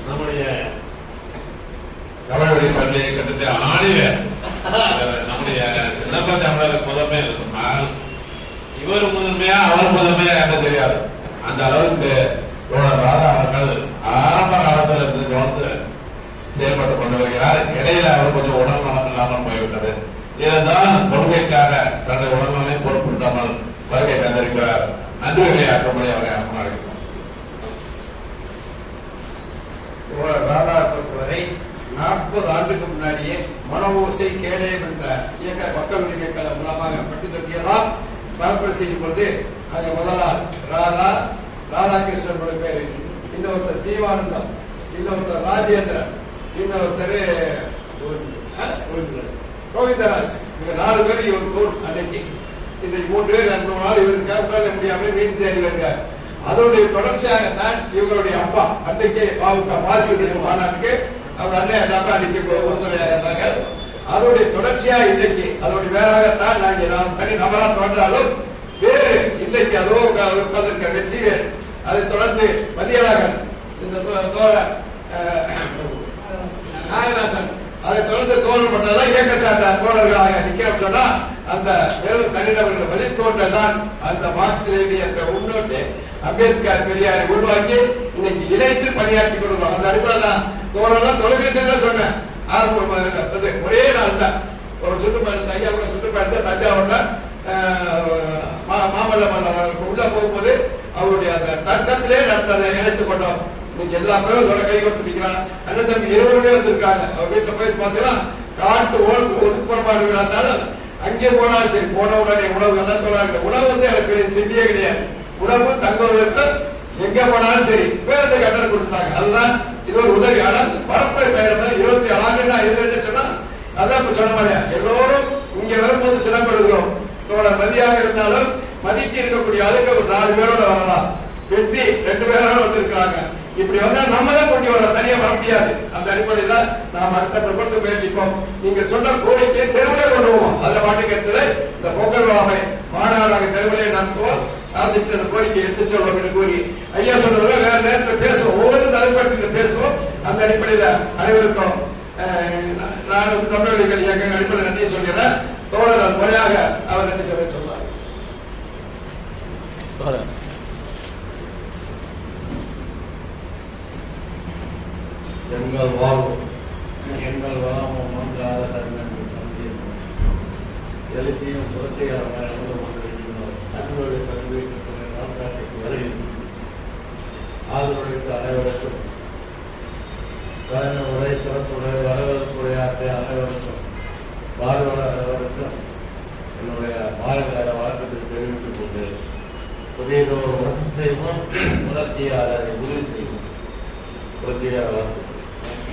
நம்முடைய கவலை பள்ளி இயக்கத்தை ஆணில நம்முடைய சின்னப்ப தமிழர் முதன்மை இவர் முதன்மையா அவர் முதன்மையா எனக்கு தெரியாது. அந்த அளவுக்கு ராதா அவர்கள் ஆரம்ப காலத்தில் இருந்து கவனத்து செயல்பட்டுக் கொண்டு வருகிறார். இடையில அவர் கொஞ்சம் உடல்நலம் இல்லாமல் போய்விட்டது. இதுதான் கொள்கைக்காக தன்னுடைய உடல்நலை பொறுப்பிட்டாமல் வருகை தந்திருக்கிறார். நன்றிகளை ஆக்கும்படி அவரை அனுப்பினார்கள். ராதா பொறுத்தவரை 40 ஆண்டுக்கு முன்னாடியே மனோசை கேடயம் என்ற இயக்க மக்கள் உரிமை கழக மூலமாக பட்டு தொட்டியெல்லாம் பரப்புரை செய்யும் பொழுது அங்க முதலாள் ராதாகிருஷ்ணன் பேரு, இன்னொருத்தர் ஜீவானந்தம், இன்னொருத்தர் ராஜேந்திரன், இன்னொருத்தர் கோவிந்தராஜ், இவங்க 4 பேர் இவர் கூழ் அன்னைக்கு. இன்றைக்கு 3 பேர் 2 நாள் இவருக்காக உடல் முடியாம வீட்டு தேடி வருகிறார். அதனுடைய தொடர்ச்சியாகத்தான் இவங்களுடைய அப்பா அன்றைக்கு மார்க்சிய மாநாட்டுக்கு அவர் அண்ணன் எல்லாமே அன்றைக்கு உறுதுணையாக இருந்தார்கள். அதனுடைய தொடர்ச்சியாக இன்றைக்கு அதனுடைய வேறாகத்தான் நாம் தனி நபரா தோன்றாலும் வேறு இன்றைக்கு அதோ உட்கார்ந்திருக்க வெற்றிவேல், அதை தொடர்ந்து மதியழகன், இந்த நாகராசன், அதை தொடர்ந்து தோழர் பண்ணதான் இயக்க சார்ந்த தோழர்களாக நிற்கிறோம் சொன்னா அந்த வெறும் தனிநபர்கள் வழித்தோன்றல் தான் அந்த மார்க்சிய முன்னோட்டு அம்பேத்கர் பெரியாரை உருவாக்கி இன்னைக்கு இணைத்து பணியாற்றி கொடுக்கிறோம். அந்த அடிப்படையில் தான் தோழர்கள் தொலைபேசியில சொன்னேன் ஆரம்பம் ஒரே நாள் தான் ஒரு சுற்றுப்பயணத்தை ஐயா கூட சுற்றுப்பயணத்தை தஞ்சாவூர்ல மாமல்ல மன்றம் உள்ள போகும்போது அவருடைய அந்த தட்டத்திலே நடந்ததை இணைத்துக் கொண்டோம். இன்னைக்கு எல்லா பேரும் கை கொண்டு நிற்கிறான். அண்ணன் தம்பி 20 பேர் வந்திருக்காங்க. அவர் வீட்டுல போய் பார்த்தீங்கன்னா காட்டு ஒதுக்குப்புறப்பாடு விடாதாலும் அங்கே போனாலும் சரி போன உடனே உணவு அதான் சொல்றாங்க. உணவு வந்து எனக்கு சிந்தியே கிடையாது. உணவு தங்குவதற்கு எங்க போனாலும் சரி பேரத்தை கட்டணம் கொடுத்துட்டாங்க. அதுதான் இது ஒரு உதவி. ஆனால் பரப்புரை பயணம் 26 ஆண்டுனா இது சொன்னா அதான் இப்ப சொன்ன மாதிரியா எல்லோரும் இங்க வரும்போது சிரமப்படுகிறோம். தோழர் மதியாக இருந்தாலும் மதிக்கு இருக்கக்கூடிய அளவுக்கு ஒரு 4 பேரோட வரலாம். வெற்றி 2 பேரோட வந்திருக்காங்க. இப்படி வந்தா நம்ம தான் கொண்டு வர, தனியா வர முடியாது. அந்த அடிப்படையில நாம் அடுத்த பொறுத்து முயற்சிப்போம். நீங்க சொன்ன கோரிக்கை தெருவிலே கொண்டு போவோம். அதுல மாட்டுக்கத்துல இந்த பொங்கல் விழாவை மாநாடாக தெருவிலே நடத்துவோம். அரசுக்கு அந்த கோரிக்கை எடுத்து சொல்றோம் என்று கூறி ஐயா சொன்னவங்க வேற நேரத்தில் பேசுவோம். ஒவ்வொரு தலைப்படுத்தி பேசுவோம். அந்த அடிப்படையில அனைவருக்கும் நான் வந்து தமிழர்கள் இயக்க அடிப்படையில் நன்றியை சொல்கிறேன். தோழர் முறையாக அவர் நன்றி சொல்றார். எங்கள் வாழ்வும் எங்கள் வளமும் ஒன்றாக எழுச்சியும் புரட்சிகரமாக நடந்து கொண்டிருக்கிறோம். தங்களுடைய கல்விக்கு நாட்காட்டிக்கு வருகின்றோம். ஆதரவுக்கு அனைவருக்கும் தலைமை உரை சிறப்புரை வரவேற்புரையாற்றிய அனைவருக்கும் பார்வையாளர் அனைவருக்கும் என்னுடைய மாநில வழக்கத்தை தெரிவித்துக் கொண்டு புதியதொரு உறுதி செய்வோம், புரட்சியாளரை உறுதி செய்வோம். புரட்சியாளர்